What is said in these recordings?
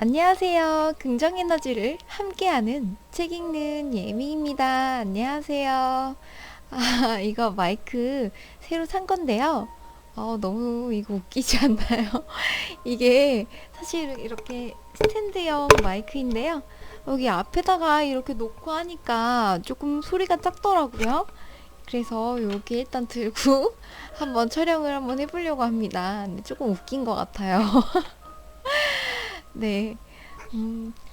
안녕하세요. 긍정 에너지를 함께하는 책 읽는 예미입니다. 안녕하세요. 이거 마이크 새로 산 건데요. 너무 이거 웃기지 않나요? 이게 사실 이렇게 스탠드형 마이크인데요. 여기 앞에다가 이렇게 놓고 하니까 조금 소리가 작더라고요. 그래서 여기 일단 들고 한번 촬영을 한번 해보려고 합니다. 근데 조금 웃긴 것 같아요. 네.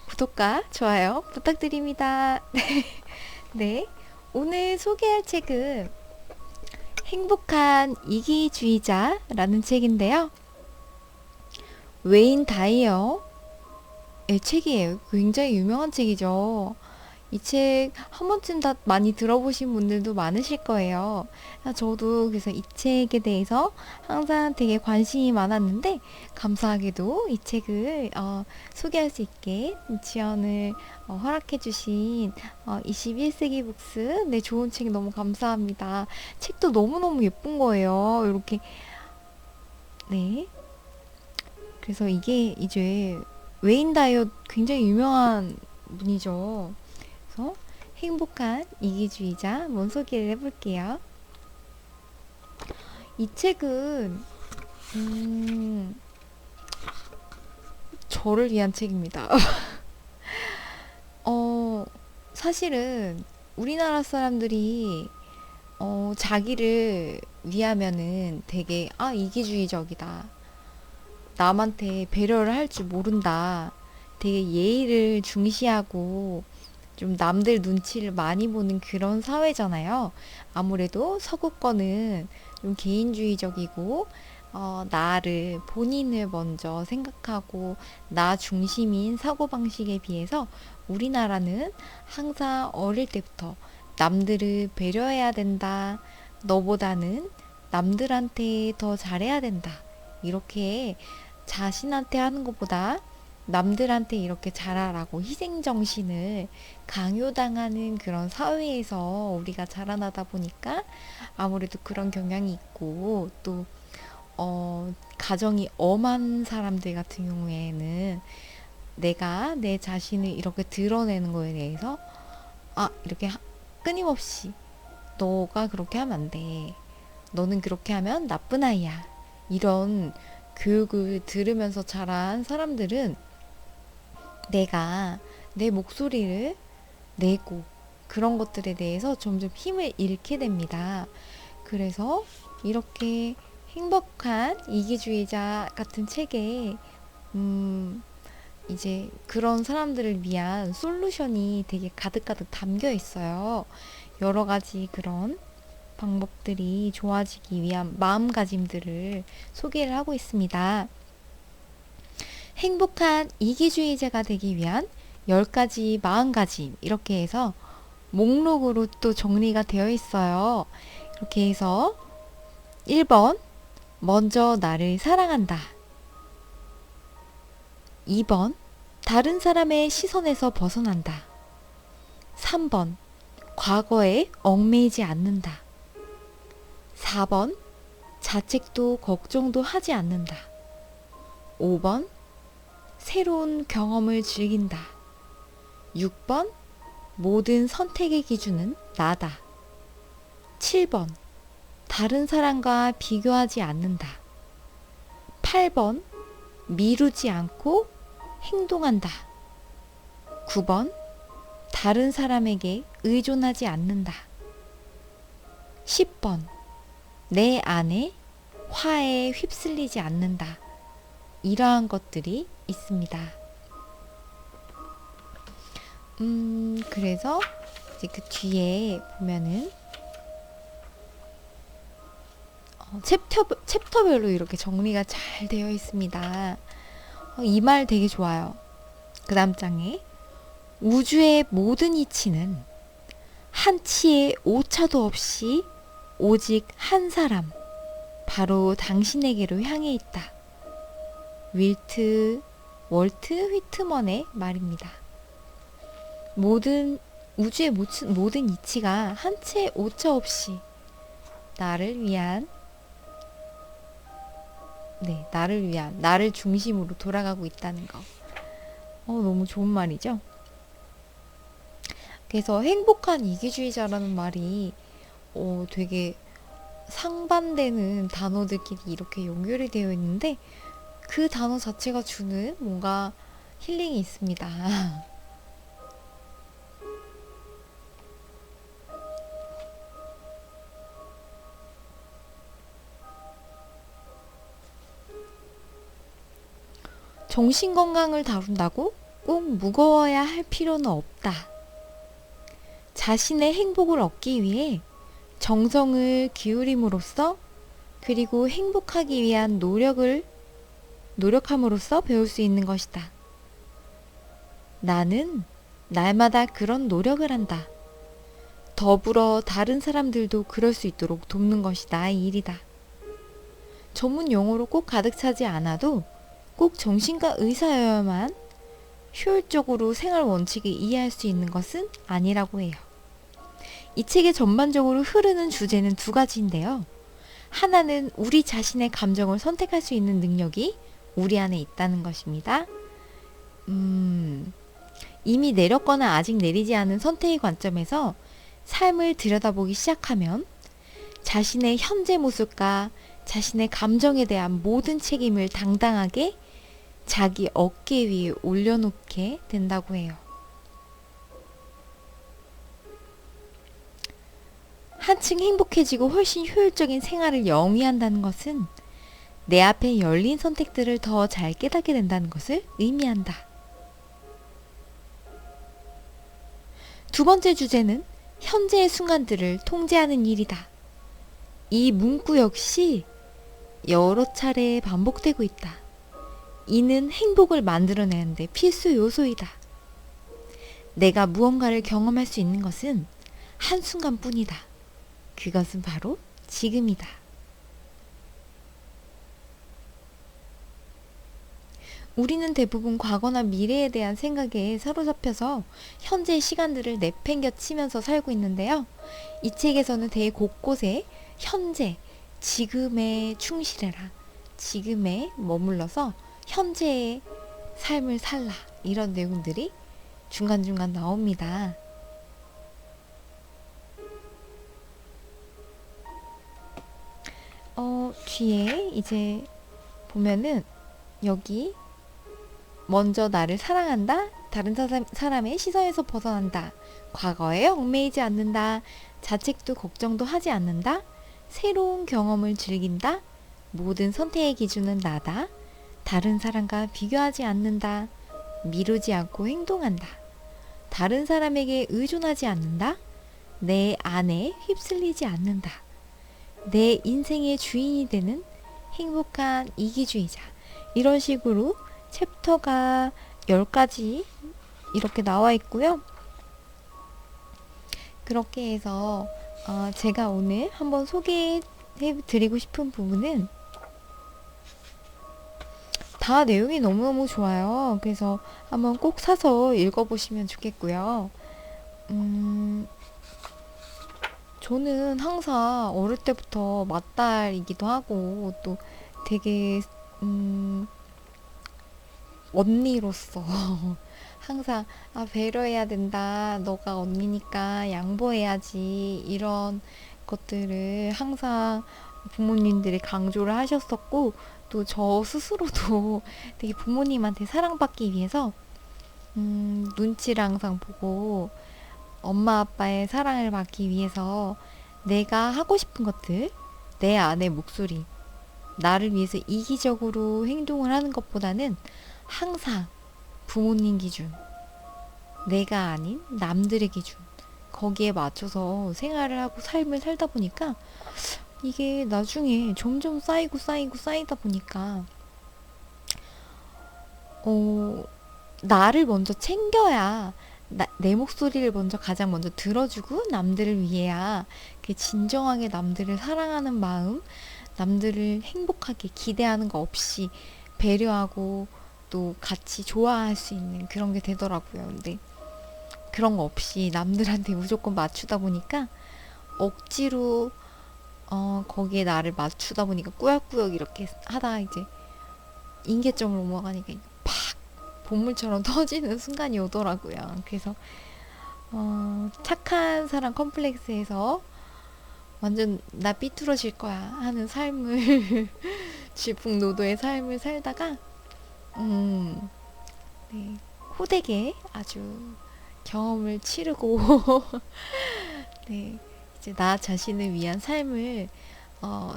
구독과 좋아요 부탁드립니다. 네. 오늘 소개할 책은 행복한 이기주의자라는 책인데요. 웨인 다이어의 책이에요. 굉장히 유명한 책이죠. 이 책 한 번쯤 다 많이 들어보신 분들도 많으실 거예요. 저도 그래서 이 책에 대해서 항상 되게 관심이 많았는데, 감사하게도 이 책을 소개할 수 있게 지원을 허락해주신 21세기 북스, 네, 좋은 책 너무 감사합니다. 책도 너무너무 예쁜 거예요. 이렇게. 네. 그래서 이게 이제 웨인 다이어 굉장히 유명한 분이죠. 그래서 행복한 이기주의자 한번 소개를 해볼게요. 이 책은 저를 위한 책입니다. 어, 사실은 우리나라 사람들이 자기를 위하면은 되게 이기주의적이다. 남한테 배려를 할 줄 모른다. 되게 예의를 중시하고 좀 남들 눈치를 많이 보는 그런 사회잖아요. 아무래도 서구권은 좀 개인주의적이고, 나를, 본인을 먼저 생각하고, 나 중심인 사고방식에 비해서 우리나라는 항상 어릴 때부터 남들을 배려해야 된다. 너보다는 남들한테 더 잘해야 된다. 이렇게 자신한테 하는 것보다 남들한테 이렇게 잘하라고 희생정신을 강요당하는 그런 사회에서 우리가 자라나다 보니까 아무래도 그런 경향이 있고, 또 가정이 엄한 사람들 같은 경우에는 내가 내 자신을 이렇게 드러내는 거에 대해서 이렇게 끊임없이 너가 그렇게 하면 안 돼. 너는 그렇게 하면 나쁜 아이야. 이런 교육을 들으면서 자란 사람들은 내가 내 목소리를 내고 그런 것들에 대해서 점점 힘을 잃게 됩니다. 그래서 이렇게 행복한 이기주의자 같은 책에 이제 그런 사람들을 위한 솔루션이 되게 가득가득 담겨 있어요. 여러 가지 그런 방법들이 좋아지기 위한 마음가짐들을 소개를 하고 있습니다. 행복한 이기주의자가 되기 위한 10가지 마음가짐, 이렇게 해서 목록으로 또 정리가 되어 있어요. 이렇게 해서 1번, 먼저 나를 사랑한다. 2번, 다른 사람의 시선에서 벗어난다. 3번, 과거에 얽매이지 않는다. 4번, 자책도 걱정도 하지 않는다. 5번, 새로운 경험을 즐긴다. 6번, 모든 선택의 기준은 나다. 7번, 다른 사람과 비교하지 않는다. 8번, 미루지 않고 행동한다. 9번, 다른 사람에게 의존하지 않는다. 10번, 내 안에 화에 휩쓸리지 않는다. 이러한 것들이 있습니다. 그래서 이제 그 뒤에 보면은 챕터별로 이렇게 정리가 잘 되어 있습니다. 이 말 되게 좋아요. 그 다음 장에 우주의 모든 이치는 한 치의 오차도 없이 오직 한 사람, 바로 당신에게로 향해 있다. 월트 휘트먼의 말입니다. 우주의 모든 이치가 한 채의 오차 없이 나를 위한, 나를 중심으로 돌아가고 있다는 거. 너무 좋은 말이죠. 그래서 행복한 이기주의자라는 말이 되게 상반되는 단어들끼리 이렇게 연결이 되어 있는데 그 단어 자체가 주는 뭔가 힐링이 있습니다. 정신 건강을 다룬다고 꼭 무거워야 할 필요는 없다. 자신의 행복을 얻기 위해 정성을 기울임으로써 그리고 행복하기 위한 노력함으로써 배울 수 있는 것이다. 나는 날마다 그런 노력을 한다. 더불어 다른 사람들도 그럴 수 있도록 돕는 것이 나의 일이다. 전문 용어로 꼭 가득 차지 않아도 꼭 정신과 의사여야만 효율적으로 생활 원칙을 이해할 수 있는 것은 아니라고 해요. 이 책의 전반적으로 흐르는 주제는 두 가지인데요. 하나는 우리 자신의 감정을 선택할 수 있는 능력이 우리 안에 있다는 것입니다. 이미 내렸거나 아직 내리지 않은 선택의 관점에서 삶을 들여다보기 시작하면 자신의 현재 모습과 자신의 감정에 대한 모든 책임을 당당하게 자기 어깨 위에 올려놓게 된다고 해요. 한층 행복해지고 훨씬 효율적인 생활을 영위한다는 것은 내 앞에 열린 선택들을 더 잘 깨닫게 된다는 것을 의미한다. 두 번째 주제는 현재의 순간들을 통제하는 일이다. 이 문구 역시 여러 차례 반복되고 있다. 이는 행복을 만들어내는데 필수 요소이다. 내가 무언가를 경험할 수 있는 것은 한순간뿐이다. 그것은 바로 지금이다. 우리는 대부분 과거나 미래에 대한 생각에 사로잡혀서 현재의 시간들을 내팽겨치면서 살고 있는데요. 이 책에서는 대개 곳곳에 현재, 지금에 충실해라, 지금에 머물러서 현재의 삶을 살라 이런 내용들이 중간중간 나옵니다. 뒤에 이제 보면은 여기 먼저 나를 사랑한다. 다른 사람의 시선에서 벗어난다. 과거에 얽매이지 않는다. 자책도 걱정도 하지 않는다. 새로운 경험을 즐긴다. 모든 선택의 기준은 나다. 다른 사람과 비교하지 않는다. 미루지 않고 행동한다. 다른 사람에게 의존하지 않는다. 내 안에 휩쓸리지 않는다. 내 인생의 주인이 되는 행복한 이기주의자. 이런 식으로 챕터가 10가지 이렇게 나와 있고요. 그렇게 해서 제가 오늘 한번 소개해 드리고 싶은 부분은 다 내용이 너무너무 좋아요. 그래서 한번 꼭 사서 읽어보시면 좋겠고요. 저는 항상 어릴 때부터 맏딸이기도 하고 또 되게 언니로서 항상 배려해야 된다. 너가 언니니까 양보해야지. 이런 것들을 항상 부모님들이 강조를 하셨었고 또 저 스스로도 되게 부모님한테 사랑받기 위해서 눈치를 항상 보고 엄마 아빠의 사랑을 받기 위해서 내가 하고 싶은 것들, 내 안의 목소리, 나를 위해서 이기적으로 행동을 하는 것보다는 항상 부모님 기준, 내가 아닌 남들의 기준, 거기에 맞춰서 생활을 하고 삶을 살다 보니까 이게 나중에 점점 쌓이다 보니까 나를 먼저 챙겨야 내 목소리를 가장 먼저 들어주고 남들을 위해야 진정하게 남들을 사랑하는 마음, 남들을 행복하게 기대하는 거 없이 배려하고 또 같이 좋아할 수 있는 그런 게 되더라고요. 근데 그런 거 없이 남들한테 무조건 맞추다 보니까 억지로 거기에 나를 맞추다 보니까 꾸역꾸역 이렇게 하다가 이제 임계점을 넘어가니까 팍 본물처럼 터지는 순간이 오더라고요. 그래서 착한 사람 컴플렉스에서 완전 나 삐뚤어질 거야 하는 삶을 질풍노도의 삶을 살다가 네, 호되게 아주 경험을 치르고 네, 이제 나 자신을 위한 삶을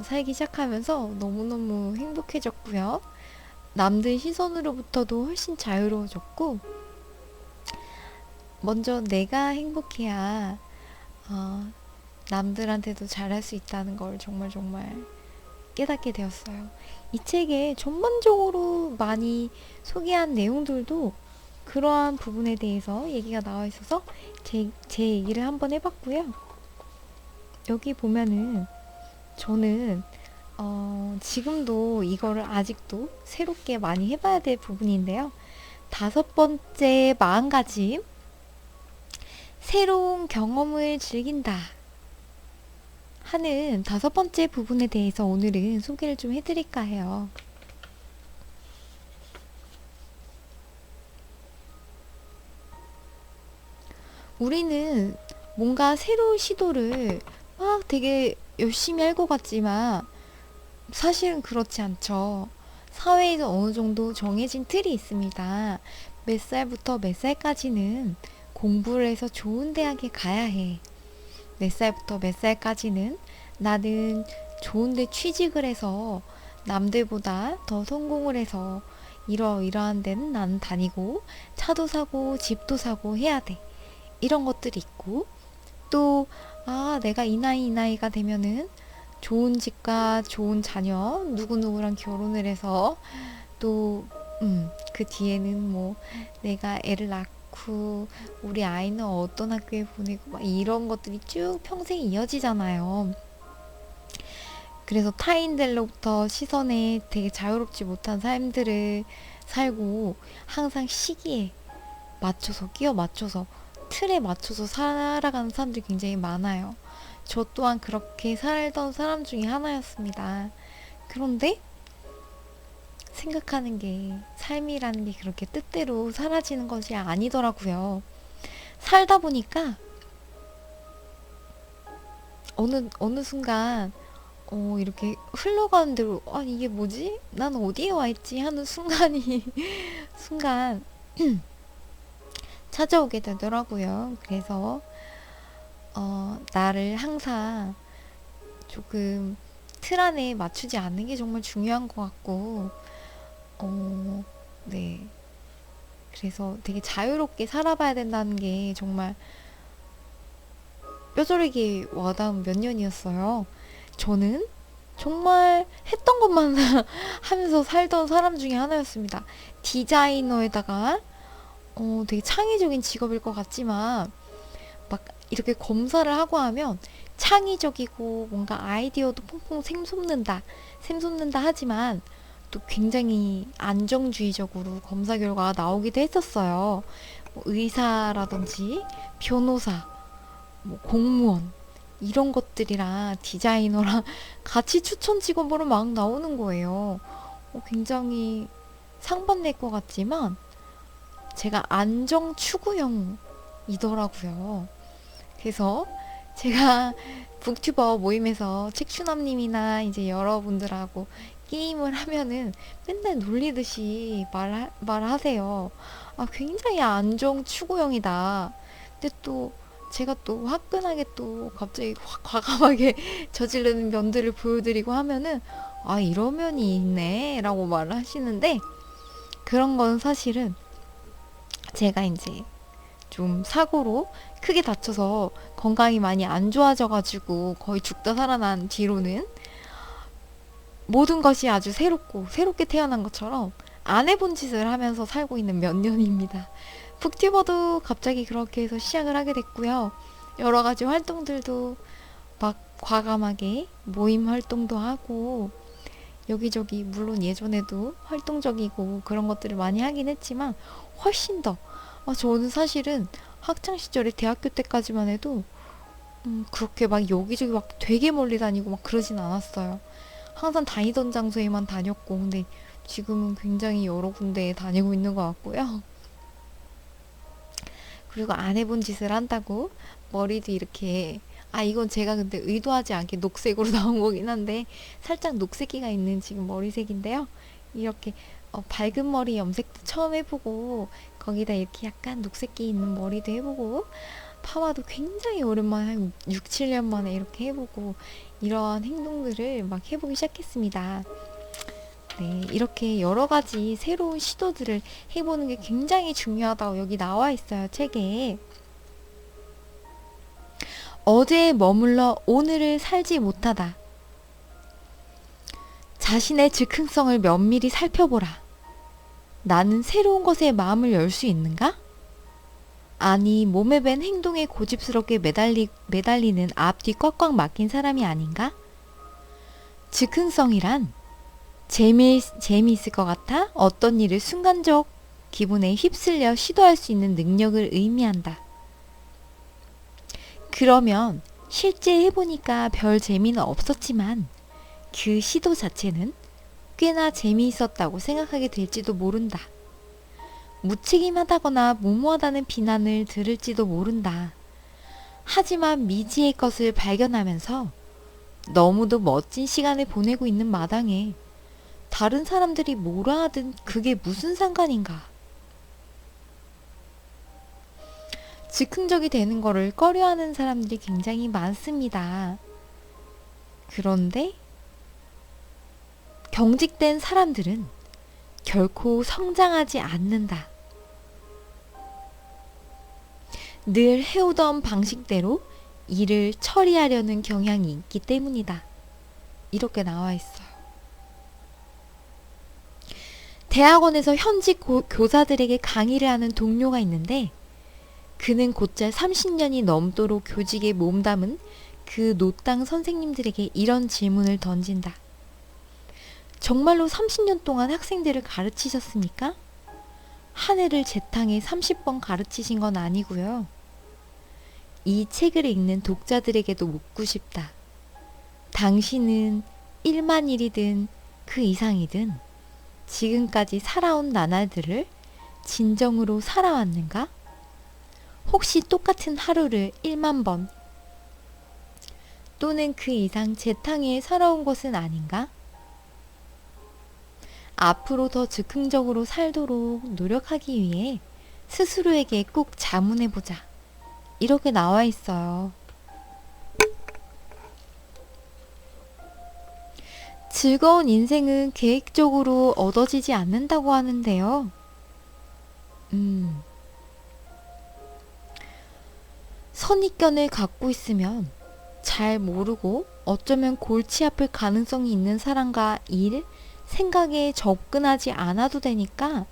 살기 시작하면서 너무너무 행복해졌고요. 남들 시선으로부터도 훨씬 자유로워졌고, 먼저 내가 행복해야 어, 남들한테도 잘할 수 있다는 걸 정말 정말 깨닫게 되었어요. 이 책에 전반적으로 많이 소개한 내용들도 그러한 부분에 대해서 얘기가 나와 있어서 제 얘기를 한번 해봤고요. 여기 보면은 저는 지금도 이거를 아직도 새롭게 많이 해봐야 될 부분인데요. 5번째 마음가짐, 새로운 경험을 즐긴다 하는 5번째 부분에 대해서 오늘은 소개를 좀 해드릴까 해요. 우리는 뭔가 새로운 시도를 막 되게 열심히 할 것 같지만 사실은 그렇지 않죠. 사회에서 어느 정도 정해진 틀이 있습니다. 몇 살부터 몇 살까지는 공부를 해서 좋은 대학에 가야 해. 몇 살부터 몇 살까지는 나는 좋은데 취직을 해서 남들보다 더 성공을 해서 이러이러한 데는 나는 다니고 차도 사고 집도 사고 해야 돼. 이런 것들이 있고 또 내가 이 나이가 되면은 좋은 집과 좋은 자녀 누구누구랑 결혼을 해서 또 그 뒤에는 뭐 내가 애를 낳고 우리 아이는 어떤 학교에 보내고 막 이런 것들이 쭉 평생 이어지잖아요. 그래서 타인들로부터 시선에 되게 자유롭지 못한 삶들을 살고 항상 시기에 맞춰서 끼워 맞춰서 틀에 맞춰서 살아가는 사람들이 굉장히 많아요. 저 또한 그렇게 살던 사람 중에 하나였습니다. 그런데 생각하는 게 삶이라는 게 그렇게 뜻대로 사라지는 것이 아니더라고요. 살다 보니까 어느 순간 이렇게 흘러가는 대로 이게 뭐지? 난 어디에 와 있지? 하는 순간이 순간 찾아오게 되더라고요. 그래서 나를 항상 조금 틀 안에 맞추지 않는 게 정말 중요한 것 같고 네. 그래서 되게 자유롭게 살아봐야 된다는 게 정말 뼈저리게 와닿은 몇 년이었어요. 저는 정말 했던 것만 하면서 살던 사람 중에 하나였습니다. 디자이너에다가 되게 창의적인 직업일 것 같지만 막 이렇게 검사를 하고 하면 창의적이고 뭔가 아이디어도 퐁퐁 샘솟는다 하지만 또 굉장히 안정주의적으로 검사 결과가 나오기도 했었어요. 뭐 의사라든지 변호사, 뭐 공무원 이런 것들이랑 디자이너랑 같이 추천 직업으로 막 나오는 거예요. 굉장히 상반될 것 같지만 제가 안정 추구형이더라고요. 그래서 제가 북튜버 모임에서 책추남님이나 이제 여러분들하고 게임을 하면은 맨날 놀리듯이 말하세요. 굉장히 안정 추구형이다. 근데 또 제가 또 화끈하게 또 갑자기 확 과감하게 저지르는 면들을 보여드리고 하면은 이런 면이 있네 라고 말을 하시는데 그런 건 사실은 제가 이제 좀 사고로 크게 다쳐서 건강이 많이 안 좋아져가지고 거의 죽다 살아난 뒤로는 모든 것이 아주 새롭게 태어난 것처럼 안 해본 짓을 하면서 살고 있는 몇 년입니다. 북튜버도 갑자기 그렇게 해서 시작을 하게 됐고요. 여러 가지 활동들도 막 과감하게 모임 활동도 하고 여기저기 물론 예전에도 활동적이고 그런 것들을 많이 하긴 했지만 훨씬 더 저는 사실은 학창 시절에 대학교 때까지만 해도 그렇게 막 여기저기 막 되게 멀리 다니고 막 그러진 않았어요. 항상 다니던 장소에만 다녔고 근데 지금은 굉장히 여러 군데에 다니고 있는 것 같고요. 그리고 안 해본 짓을 한다고 머리도 이렇게, 이건 제가 근데 의도하지 않게 녹색으로 나온 거긴 한데 살짝 녹색기가 있는 지금 머리색인데요. 이렇게 밝은 머리 염색도 처음 해보고 거기다 이렇게 약간 녹색기 있는 머리도 해보고 파마도 굉장히 오랜만에 한 6, 7년 만에 이렇게 해보고 이러한 행동들을 막 해보기 시작했습니다. 네, 이렇게 여러 가지 새로운 시도들을 해보는 게 굉장히 중요하다고 여기 나와 있어요, 책에. 어제에 머물러 오늘을 살지 못하다. 자신의 즉흥성을 면밀히 살펴보라. 나는 새로운 것에 마음을 열 수 있는가? 아니, 몸에 밴 행동에 고집스럽게 매달리는 앞뒤 꽉꽉 막힌 사람이 아닌가? 즉흥성이란 재미있을 것 같아 어떤 일을 순간적 기분에 휩쓸려 시도할 수 있는 능력을 의미한다. 그러면 실제 해보니까 별 재미는 없었지만 그 시도 자체는 꽤나 재미있었다고 생각하게 될지도 모른다. 무책임하다거나 무모하다는 비난을 들을지도 모른다. 하지만 미지의 것을 발견하면서 너무도 멋진 시간을 보내고 있는 마당에 다른 사람들이 뭐라 하든 그게 무슨 상관인가. 즉흥적이 되는 거를 꺼려하는 사람들이 굉장히 많습니다. 그런데 경직된 사람들은 결코 성장하지 않는다. 늘 해오던 방식대로 일을 처리하려는 경향이 있기 때문이다. 이렇게 나와 있어요. 대학원에서 현직 교사들에게 강의를 하는 동료가 있는데 그는 곧잘 30년이 넘도록 교직에 몸담은 그 노땅 선생님들에게 이런 질문을 던진다. 정말로 30년 동안 학생들을 가르치셨습니까? 한 해를 재탕에 30번 가르치신 건 아니고요. 이 책을 읽는 독자들에게도 묻고 싶다. 당신은 1만 일이든 그 이상이든 지금까지 살아온 나날들을 진정으로 살아왔는가? 혹시 똑같은 하루를 1만 번 또는 그 이상 재탕에 살아온 것은 아닌가? 앞으로 더 즉흥적으로 살도록 노력하기 위해 스스로에게 꼭 자문해보자. 이렇게 나와 있어요. 즐거운 인생은 계획적으로 얻어지지 않는다고 하는데요. 선입견을 갖고 있으면 잘 모르고 어쩌면 골치 아플 가능성이 있는 사람과 일, 생각에 접근하지 않아도 되니까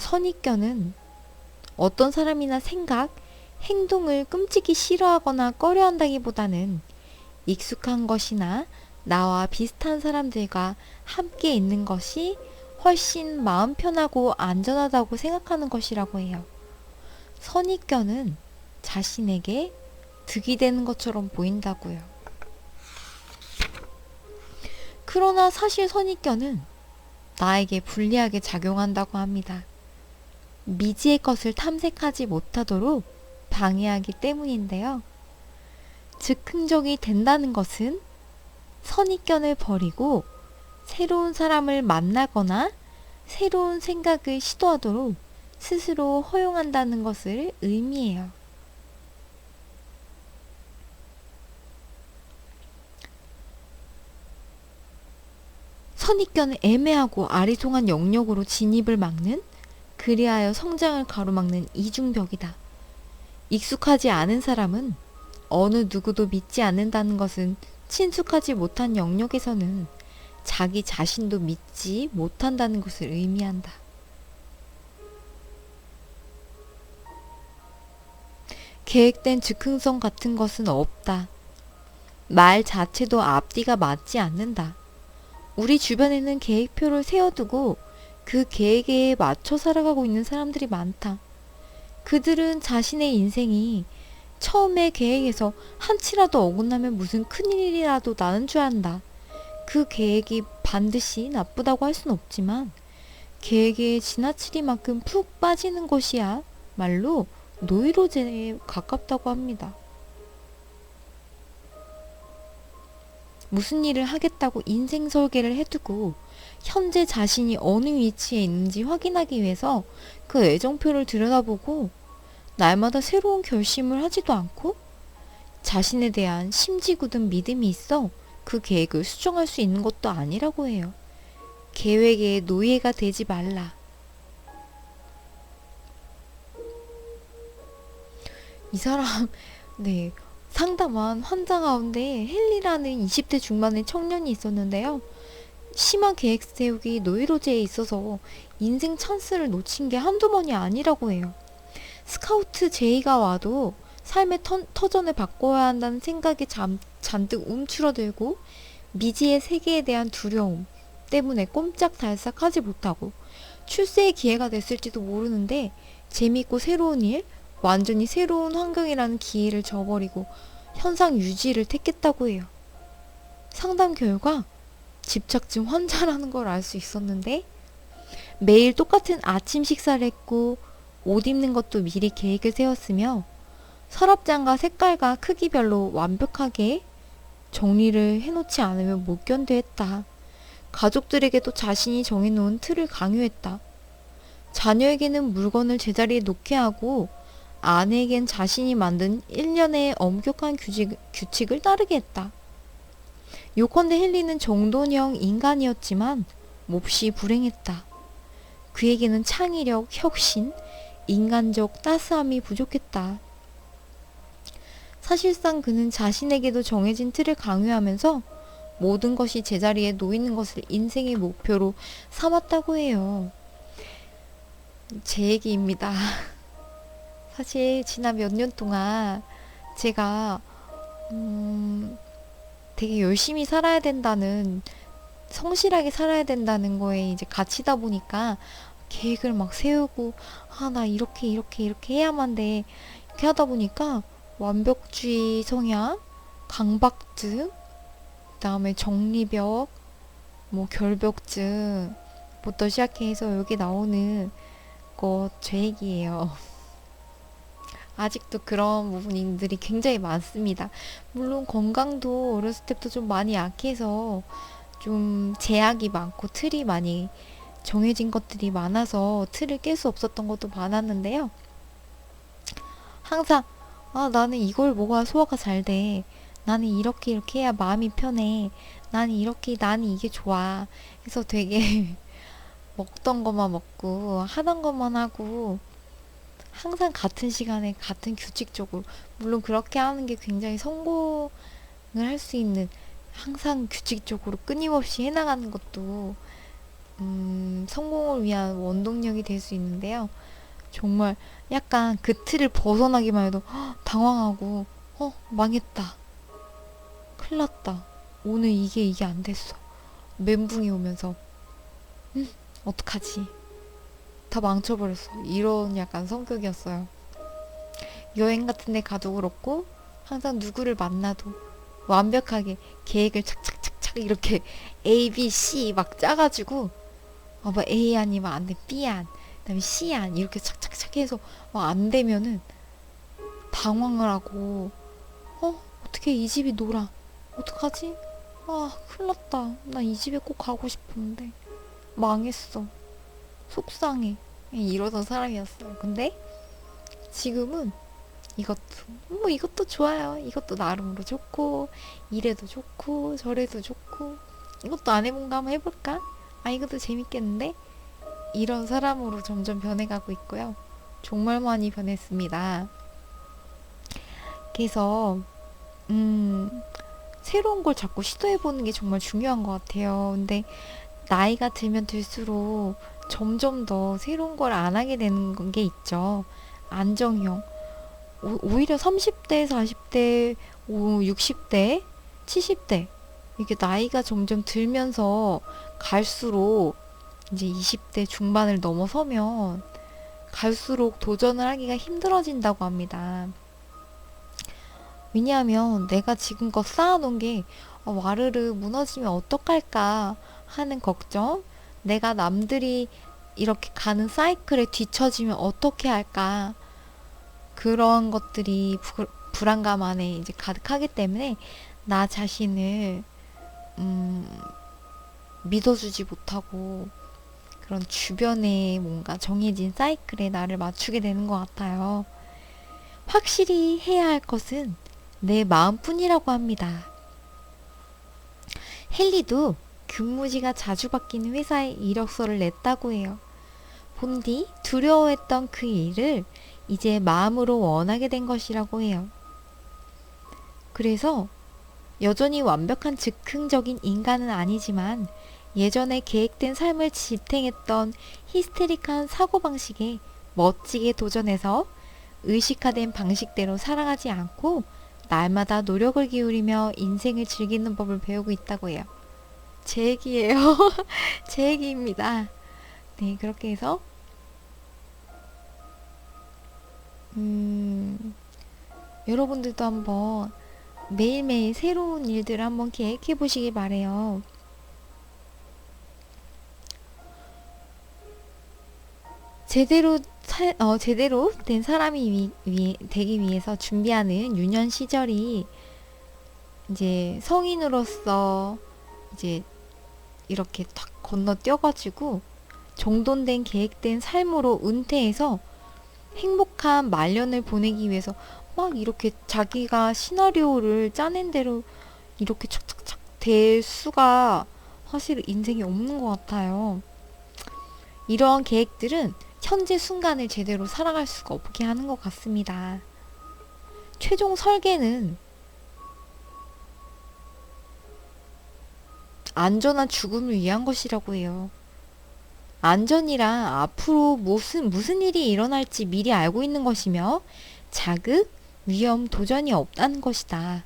선입견은 어떤 사람이나 생각, 행동을 끔찍이 싫어하거나 꺼려한다기보다는 익숙한 것이나 나와 비슷한 사람들과 함께 있는 것이 훨씬 마음 편하고 안전하다고 생각하는 것이라고 해요. 선입견은 자신에게 득이 되는 것처럼 보인다고요. 그러나 사실 선입견은 나에게 불리하게 작용한다고 합니다. 미지의 것을 탐색하지 못하도록 방해하기 때문인데요. 즉흥적이 된다는 것은 선입견을 버리고 새로운 사람을 만나거나 새로운 생각을 시도하도록 스스로 허용한다는 것을 의미해요. 선입견은 애매하고 아리송한 영역으로 진입을 막는, 그리하여 성장을 가로막는 이중벽이다. 익숙하지 않은 사람은 어느 누구도 믿지 않는다는 것은 친숙하지 못한 영역에서는 자기 자신도 믿지 못한다는 것을 의미한다. 계획된 즉흥성 같은 것은 없다. 말 자체도 앞뒤가 맞지 않는다. 우리 주변에는 계획표를 세워두고 그 계획에 맞춰 살아가고 있는 사람들이 많다. 그들은 자신의 인생이 처음에 계획에서 한치라도 어긋나면 무슨 큰일이라도 나는 줄 안다. 그 계획이 반드시 나쁘다고 할 순 없지만 계획에 지나치리만큼 푹 빠지는 것이야 말로 노이로제에 가깝다고 합니다. 무슨 일을 하겠다고 인생 설계를 해두고 현재 자신이 어느 위치에 있는지 확인하기 위해서 그 애정표를 들여다보고 날마다 새로운 결심을 하지도 않고 자신에 대한 심지궂은 믿음이 있어 그 계획을 수정할 수 있는 것도 아니라고 해요. 계획의 노예가 되지 말라. 이 사람, 네, 상담한 환자 가운데 헨리라는 20대 중반의 청년이 있었는데요. 심한 계획 세우기 노이로제에 있어서 인생 찬스를 놓친 게 한두 번이 아니라고 해요. 스카우트 제의가 와도 삶의 터전을 바꿔야 한다는 생각에 잔뜩 움츠러들고 미지의 세계에 대한 두려움 때문에 꼼짝달싹 하지 못하고 출세의 기회가 됐을지도 모르는데 재밌고 새로운 일, 완전히 새로운 환경이라는 기회를 저버리고 현상 유지를 택했다고 해요. 상담 결과 집착증 환자라는 걸 알 수 있었는데 매일 똑같은 아침 식사를 했고 옷 입는 것도 미리 계획을 세웠으며 서랍장과 색깔과 크기별로 완벽하게 정리를 해놓지 않으면 못 견뎌했다. 가족들에게도 자신이 정해놓은 틀을 강요했다. 자녀에게는 물건을 제자리에 놓게 하고 아내에겐 자신이 만든 일련의 엄격한 규칙을 따르게 했다. 요컨대 헨리는 정돈형 인간이었지만 몹시 불행했다. 그에게는 창의력, 혁신, 인간적 따스함이 부족했다. 사실상 그는 자신에게도 정해진 틀을 강요하면서 모든 것이 제자리에 놓이는 것을 인생의 목표로 삼았다고 해요. 제 얘기입니다. 사실 지난 몇 년 동안 제가 되게 열심히 살아야 된다는, 성실하게 살아야 된다는 거에 이제 갇히다 보니까 계획을 막 세우고 나 이렇게 해야만 돼 이렇게 하다 보니까 완벽주의 성향, 강박증, 그 다음에 정리벽, 뭐 결벽증부터 시작해서 여기 나오는 거 제 얘기예요. 아직도 그런 부분들이 굉장히 많습니다. 물론 건강도 어렸을 때부터 좀 많이 약해서 좀 제약이 많고 틀이 많이 정해진 것들이 많아서 틀을 깰 수 없었던 것도 많았는데요. 항상 나는 이걸 먹어야 소화가 잘 돼. 나는 이렇게 해야 마음이 편해. 나는 이게 좋아. 그래서 되게 먹던 것만 먹고 하던 것만 하고 항상 같은 시간에 같은 규칙적으로, 물론 그렇게 하는 게 굉장히 성공을 할 수 있는, 항상 규칙적으로 끊임없이 해나가는 것도 성공을 위한 원동력이 될 수 있는데요. 정말 약간 그 틀을 벗어나기만 해도 당황하고 망했다, 큰일 났다, 오늘 이게 안 됐어, 멘붕이 오면서 어떡하지, 다 망쳐버렸어, 이런 약간 성격이었어요. 여행 같은 데 가도 그렇고 항상 누구를 만나도 완벽하게 계획을 착착착착 이렇게 A, B, C 막 짜가지고 뭐 A 아니면 안 돼, B 안, 그다음에 C 안, 이렇게 착착착 해서 안 되면은 당황을 하고 어떻게 이 집이 놀아, 어떡하지, 큰일 났다, 나 이 집에 꼭 가고 싶은데 망했어, 속상해, 이러던 사람이었어요. 근데 지금은 이것도 좋아요, 이것도 나름으로 좋고 이래도 좋고 저래도 좋고 이것도 안 해본 거 한번 해볼까, 이것도 재밌겠는데, 이런 사람으로 점점 변해가고 있고요. 정말 많이 변했습니다. 그래서 새로운 걸 자꾸 시도해보는 게 정말 중요한 것 같아요. 근데 나이가 들면 들수록 점점 더 새로운 걸 안 하게 되는 게 있죠. 안정형. 오히려 30대, 40대, 60대, 70대 이게 나이가 점점 들면서 갈수록 이제 20대 중반을 넘어서면 갈수록 도전을 하기가 힘들어진다고 합니다. 왜냐하면 내가 지금껏 쌓아놓은 게 와르르 무너지면 어떡할까 하는 걱정, 내가 남들이 이렇게 가는 사이클에 뒤처지면 어떻게 할까, 그런 것들이 불안감 안에 이제 가득하기 때문에 나 자신을 음, 믿어주지 못하고 그런 주변에 뭔가 정해진 사이클에 나를 맞추게 되는 것 같아요. 확실히 해야 할 것은 내 마음뿐이라고 합니다. 헨리도 근무지가 자주 바뀌는 회사에 이력서를 냈다고 해요. 본디 두려워했던 그 일을 이제 마음으로 원하게 된 것이라고 해요. 그래서 여전히 완벽한 즉흥적인 인간은 아니지만 예전에 계획된 삶을 지탱했던 히스테릭한 사고방식에 멋지게 도전해서 의식화된 방식대로 살아가지 않고 날마다 노력을 기울이며 인생을 즐기는 법을 배우고 있다고 해요. 제 얘기예요. 제 얘기입니다. 네, 그렇게 해서 여러분들도 한번 매일매일 새로운 일들을 한번 계획해 보시길 바래요. 제대로 된 사람이 되기 위해서 준비하는 유년 시절이 이제 성인으로서 이제 이렇게 탁 건너뛰어가지고 정돈된 계획된 삶으로 은퇴해서 행복한 말년을 보내기 위해서 막 이렇게 자기가 시나리오를 짜낸 대로 이렇게 착착착 될 수가 사실 인생에 없는 것 같아요. 이러한 계획들은 현재 순간을 제대로 살아갈 수가 없게 하는 것 같습니다. 최종 설계는 안전한 죽음을 위한 것이라고 해요. 안전이란 앞으로 무슨 일이 일어날지 미리 알고 있는 것이며 자극, 위험, 도전이 없다는 것이다.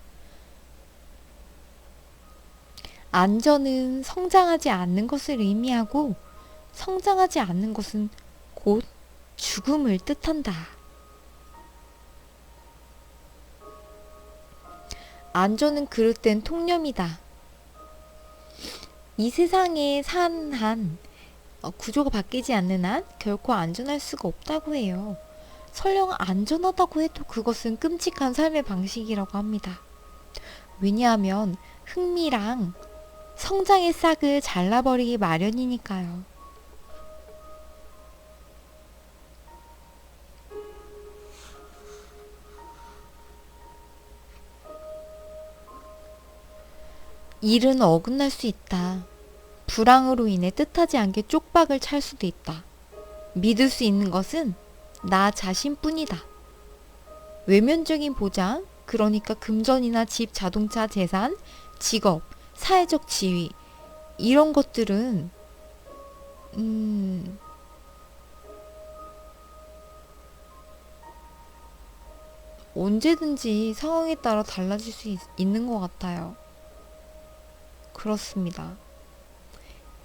안전은 성장하지 않는 것을 의미하고 성장하지 않는 것은 곧 죽음을 뜻한다. 안전은 그릇된 통념이다. 이 세상에 산 한 구조가 바뀌지 않는 한 결코 안전할 수가 없다고 해요. 설령 안전하다고 해도 그것은 끔찍한 삶의 방식이라고 합니다. 왜냐하면 흥미랑 성장의 싹을 잘라버리기 마련이니까요. 일은 어긋날 수 있다. 불황으로 인해 뜻하지 않게 쪽박을 찰 수도 있다. 믿을 수 있는 것은 나 자신뿐이다. 외면적인 보장, 그러니까 금전이나 집, 자동차, 재산, 직업, 사회적 지위, 이런 것들은 언제든지 상황에 따라 달라질 수 있는 것 같아요. 그렇습니다.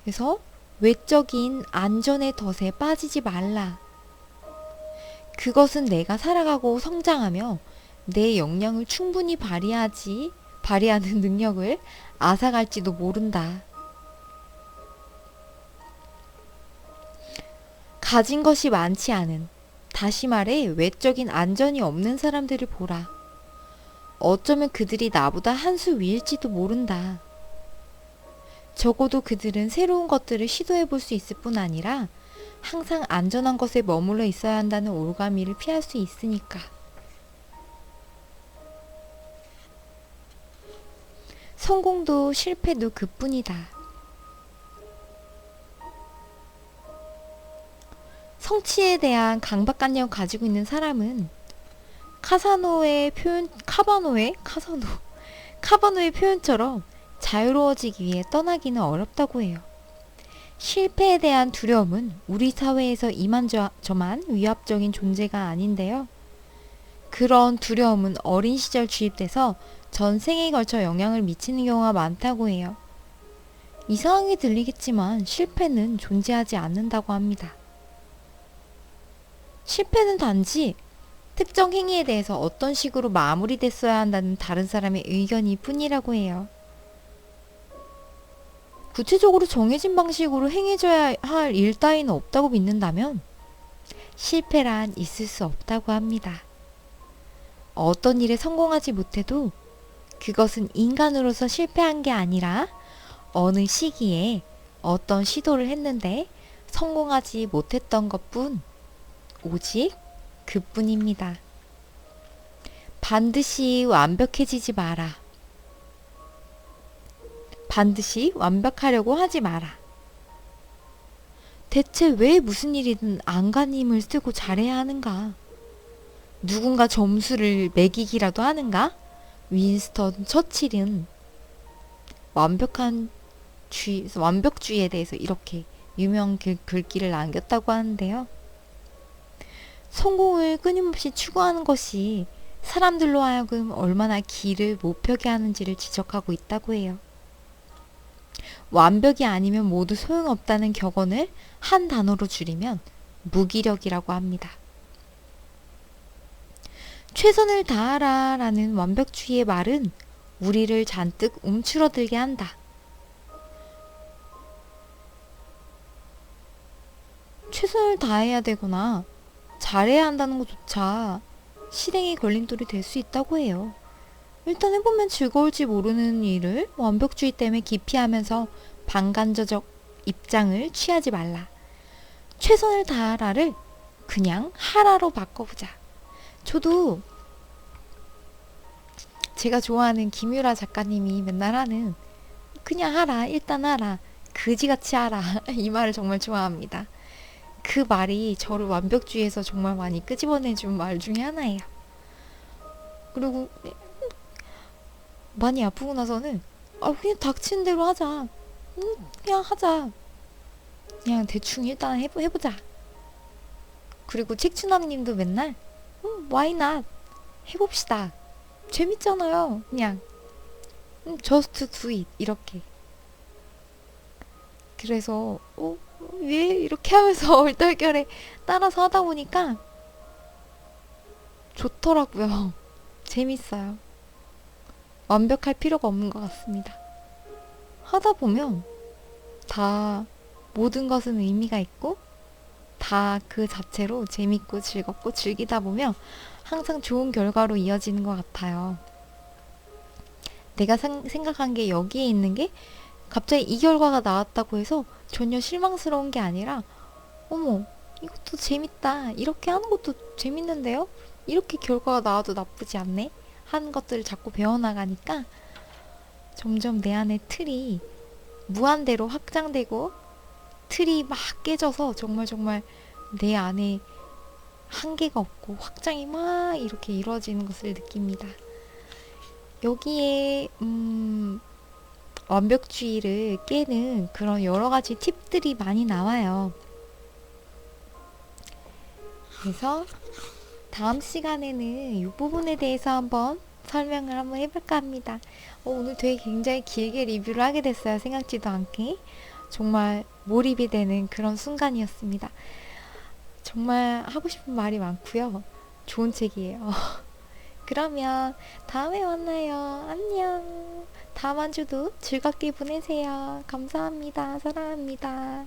그래서 외적인 안전의 덫에 빠지지 말라. 그것은 내가 살아가고 성장하며 내 역량을 충분히 발휘하는 능력을 앗아갈지도 모른다. 가진 것이 많지 않은, 다시 말해 외적인 안전이 없는 사람들을 보라. 어쩌면 그들이 나보다 한 수 위일지도 모른다. 적어도 그들은 새로운 것들을 시도해 볼 수 있을 뿐 아니라 항상 안전한 것에 머물러 있어야 한다는 올가미를 피할 수 있으니까. 성공도 실패도 그뿐이다. 성취에 대한 강박관념을 가지고 있는 사람은 카바노의 표현처럼 자유로워지기 위해 떠나기는 어렵다고 해요. 실패에 대한 두려움은 우리 사회에서 이만저만 위압적인 존재가 아닌데요. 그런 두려움은 어린 시절 주입돼서 전생에 걸쳐 영향을 미치는 경우가 많다고 해요. 이상하게 들리겠지만 실패는 존재하지 않는다고 합니다. 실패는 단지 특정 행위에 대해서 어떤 식으로 마무리됐어야 한다는 다른 사람의 의견일 뿐이라고 해요. 구체적으로 정해진 방식으로 행해져야 할 일 따위는 없다고 믿는다면 실패란 있을 수 없다고 합니다. 어떤 일에 성공하지 못해도 그것은 인간으로서 실패한 게 아니라 어느 시기에 어떤 시도를 했는데 성공하지 못했던 것뿐, 오직 그뿐입니다. 반드시 완벽해지지 마라. 반드시 완벽하려고 하지 마라. 대체 왜 무슨 일이든 안간힘을 쓰고 잘해야 하는가? 누군가 점수를 매기기라도 하는가? 윈스턴 처칠은 완벽주의에 대해서 이렇게 유명 글귀를 남겼다고 하는데요. 성공을 끊임없이 추구하는 것이 사람들로 하여금 얼마나 길을 못 펴게 하는지를 지적하고 있다고 해요. 완벽이 아니면 모두 소용없다는 격언을 한 단어로 줄이면 무기력이라고 합니다. 최선을 다하라 라는 완벽주의의 말은 우리를 잔뜩 움츠러들게 한다. 최선을 다해야 되거나 잘해야 한다는 것조차 실행의 걸림돌이 될 수 있다고 해요. 일단 해보면 즐거울지 모르는 일을 완벽주의 때문에 기피하면서 반간접적 입장을 취하지 말라. 최선을 다하라를 그냥 하라로 바꿔보자. 저도 제가 좋아하는 김유라 작가님이 맨날 하는 그냥 하라, 일단 하라, 그지같이 하라 이 말을 정말 좋아합니다. 그 말이 저를 완벽주의에서 정말 많이 끄집어내준 말 중에 하나예요. 그리고 많이 아프고 나서는 그냥 닥친 대로 하자. 그냥 하자. 그냥 대충 일단 해보자. 그리고 책추남님도 맨날 why not? 해봅시다. 재밌잖아요. 그냥 just do it 이렇게. 그래서 왜 이렇게 하면서 얼떨결에 따라서 하다 보니까 좋더라고요. 재밌어요. 완벽할 필요가 없는 것 같습니다. 하다 보면 다 모든 것은 의미가 있고 다 그 자체로 재밌고 즐겁고 즐기다 보면 항상 좋은 결과로 이어지는 것 같아요. 내가 생각한 게 여기에 있는 게 갑자기 이 결과가 나왔다고 해서 전혀 실망스러운 게 아니라 어머 이것도 재밌다. 이렇게 하는 것도 재밌는데요? 이렇게 결과가 나와도 나쁘지 않네? 하는 것들을 자꾸 배워나가니까 점점 내 안의 틀이 무한대로 확장되고 틀이 막 깨져서 정말 내 안에 한계가 없고 확장이 막 이렇게 이루어지는 것을 느낍니다. 여기에 완벽주의를 깨는 그런 여러 가지 팁들이 많이 나와요. 그래서 다음 시간에는 이 부분에 대해서 한번 설명을 한번 해볼까 합니다. 오늘 되게 굉장히 길게 리뷰를 하게 됐어요. 생각지도 않게. 정말 몰입이 되는 그런 순간이었습니다. 정말 하고 싶은 말이 많고요. 좋은 책이에요. 그러면 다음에 만나요. 안녕. 다음 한 주도 즐겁게 보내세요. 감사합니다. 사랑합니다.